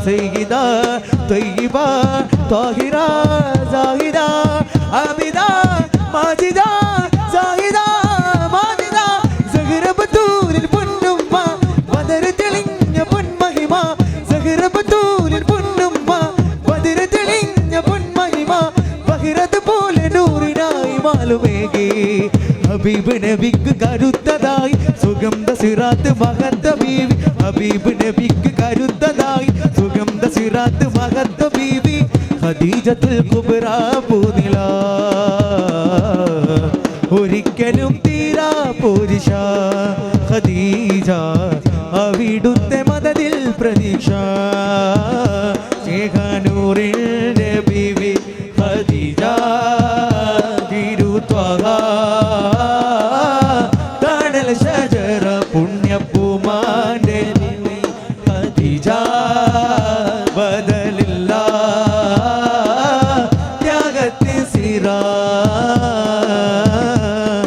സയ്യിദ ത്വയ്യിബ ത്വാഹിറ സാഹിദ ആബിദ മാജിദ സാഹിദ മാജിദ സഹറ ബത്തൂലിൽ പൊന്നുമ്മ ബദർ തെളിഞ്ഞ പൊന്മഹിമ സഹറ ബത്തൂലിൽ പൊന്നുമ്മ ബദർ തെളിഞ്ഞ പൊന്മഹിമ ബഹിറത് പോലെ നൂറിനായി മാലുമേകി ഹബീബ് നബിക്ക് കരുത്തതായി സുഗന്ധ സിറാത്ത് മഹത്ത ബീവി ഹബീബ് നബിക്ക് കരുത്തതായി സുഗന്ധ സിറാത്ത് മഹത്ത ബീവി ഖദീജത്തുൽ കുബ്ര പൂനില ഒരിക്കലും തീരാ പോരിഷ ഖദീജ അവിടുത്തെ മദദിൽ പ്രതീക്ഷ ശേഖനൂറിൻ്റെ ബീവി ഖദീജ തിരുത്വഹ തണൽ ശജറ പുണ്യപ്പൂമാൻ്റെ ഖദീജ ബദലില്ല